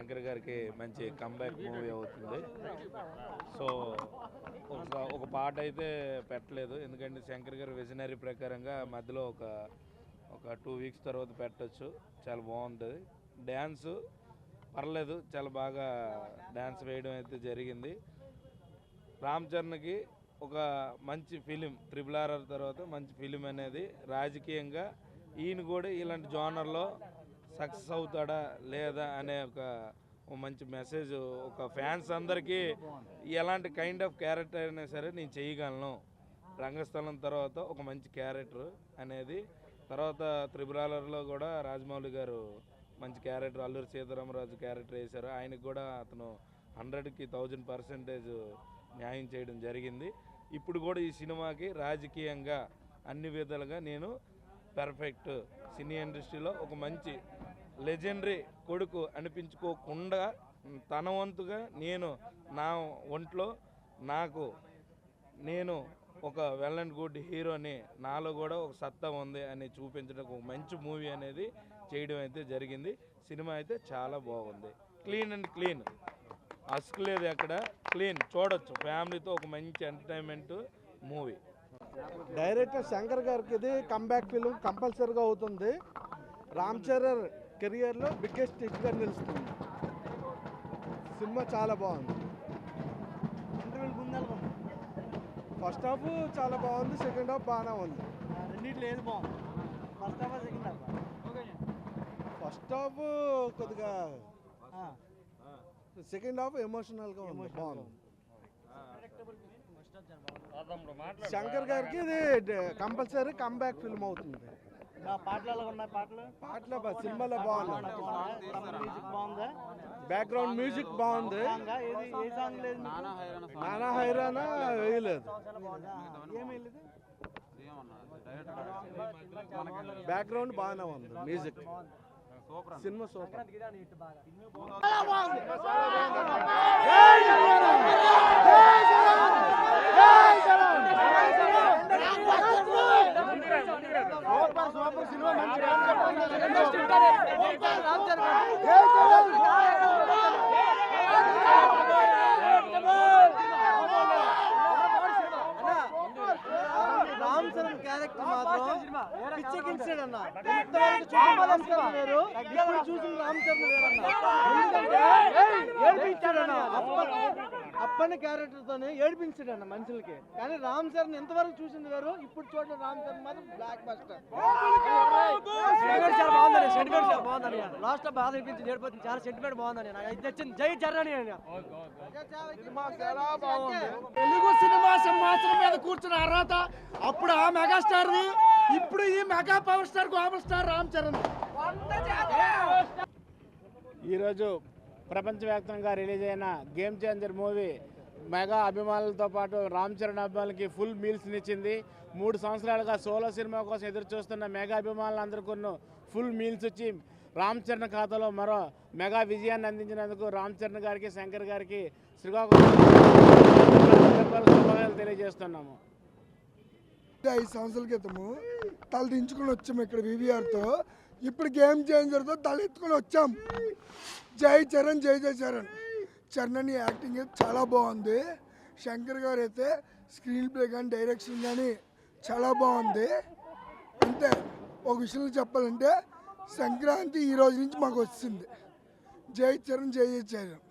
శంకర్ గారికి మంచి comeback movie అవుతుంది. సో ఒక పాట అయితే పెట్టలేదు, ఎందుకంటే శంకర్ గారి విజనరీ ప్రకారంగా మధ్యలో ఒక 2 వీక్స్ తర్వాత పెట్టచ్చు. చాలా బాగుంటుంది. డ్యాన్సు పర్లేదు, చాలా బాగా డ్యాన్స్ వేయడం అయితే జరిగింది. రామ్ చరణ్కి ఒక మంచి ఫిలిం, RRR తర్వాత మంచి ఫిలిం అనేది రాజకీయంగా ఈయన కూడా ఇలాంటి జోనర్లో సక్సెస్ అవుతాడా లేదా అనే ఒక మంచి మెసేజ్ ఒక ఫ్యాన్స్ అందరికీ ఎలాంటి కైండ్ ఆఫ్ క్యారెక్టర్ అయినా సరే నేను చేయగలను, రంగస్థలం తర్వాత ఒక మంచి క్యారెక్టర్ అనేది. తర్వాత RRRలో కూడా రాజమౌళి గారు మంచి క్యారెక్టర్, అల్లూరి సీతారామరాజు క్యారెక్టర్ వేశారు. ఆయనకు కూడా అతను 100కి 1000% న్యాయం చేయడం జరిగింది. ఇప్పుడు కూడా ఈ సినిమాకి రాజకీయంగా అన్ని విధాలుగా నేను పర్ఫెక్ట్, సినీ ఇండస్ట్రీలో ఒక మంచి లెజెండరీ కొడుకు అనిపించుకోకుండా తన వంతుగా నేను నా ఒంట్లో నేను ఒక వెల్ అండ్ గుడ్ హీరోని, నాలో కూడా ఒక సత్తా ఉంది అని చూపించడం ఒక మంచి మూవీ అనేది చేయడం అయితే జరిగింది. సినిమా అయితే చాలా బాగుంది. క్లీన్ అండ్ క్లీన్, అస్క్ లేదు ఎక్కడ, క్లీన్, చూడొచ్చు ఫ్యామిలీతో. ఒక మంచి ఎంటర్టైన్మెంట్ మూవీ. డైరెక్టర్ శంకర్ గారికి ఇది కంబ్యాక్ ఫిల్మ్ కంపల్సరీగా అవుతుంది. రామ్ చరణ్ కెరియర్లో బిగ్గెస్ట్ హిట్గా నిలుస్తుంది. సినిమా చాలా బాగుంది. ఫస్ట్ హాఫ్ చాలా బాగుంది, సెకండ్ హాఫ్ బాగానే ఉంది. రెండింటిలో ఏది బాగుంది? First half, second half? First half కొద్దిగా, సెకండ్ హాఫ్ ఎమోషనల్గా ఉంది, బాగుంది. శంకర్ గారికి ఇది కంపల్సరీ కంబ్యాక్ ఫిల్మ్ అవుతుంది. పాటలు ఉన్నాయి, పాటలు సినిమాలో బాగుంది. బాగుందా? బ్యాక్గ్రౌండ్ మ్యూజిక్ బాగుంది. ఏ సాంగ్ లేదు? నానా హైరానా వేయలేదు. బ్యాక్గ్రౌండ్ బాగానే ఉంది, music. Cinema super. Ram Charan character మాత్రం పిచ్చెక్కించాడన్న. చూసిన రామ్ చరణ్ ఏడిపించాడన్న. అప్పని క్యారెక్టర్ తోనే ఏడిపించాడన్న మనుషులకి. కానీ రామ్ చరణ్ ఎంతవరకు చూసింది వేరు, ఇప్పుడు చూడండి. రామ్ చరణ్ మాత్రం బ్లాక్ బస్టర్. చాలా బాగుందని, సెంటిమెంట్ చాలా బాగుందని. లాస్ట్ లో బాధ అనిపించింది, ఏడిపోతుంది. చాలా సెంటిమెంట్ బాగుందని నాకు ఇది నచ్చింది. జై చరణ్. తెలుగు సినిమా సింహాసనం మీద కూర్చున్న అర్హత అప్పుడు ఆ మెగాస్టార్ది, ఇప్పుడు ఈ mega power star global star Ram Charan. ఈరోజు ప్రపంచవ్యాప్తంగా రిలీజ్ అయిన గేమ్ చేంజర్ మూవీ మెగా అభిమానులతో పాటు రామ్ చరణ్ అభిమానులకి ఫుల్ మీల్స్ని ఇచ్చింది. 3 సంవత్సరాలుగా సోలో సినిమా కోసం ఎదురు చూస్తున్న మెగా అభిమానులందరికీ ఫుల్ మీల్స్ వచ్చి రామ్ చరణ్ ఖాతాలో మరో మెగా విజయాన్ని అందించినందుకు రామ్ చరణ్ గారికి, శంకర్ గారికి శ్రీకాకుళం తెలియజేస్తున్నాము. 5 సంవత్సరాల క్రితము తల దించుకుని వచ్చాము ఇక్కడ VVRతో. ఇప్పుడు గేమ్ చేంజర్తో తల ఎత్తుకొని వచ్చాం. జై చరణ్, జై జై చరణ్. చరణ్ అని యాక్టింగ్ అయితే చాలా బాగుంది. శంకర్ గారు అయితే స్క్రీన్ ప్లే కానీ డైరెక్షన్ కానీ చాలా బాగుంది. అంటే ఒక విషయంలో చెప్పాలంటే సంక్రాంతి ఈ రోజు నుంచి మాకు వచ్చింది. జై చరణ్, జై జై చరణ్.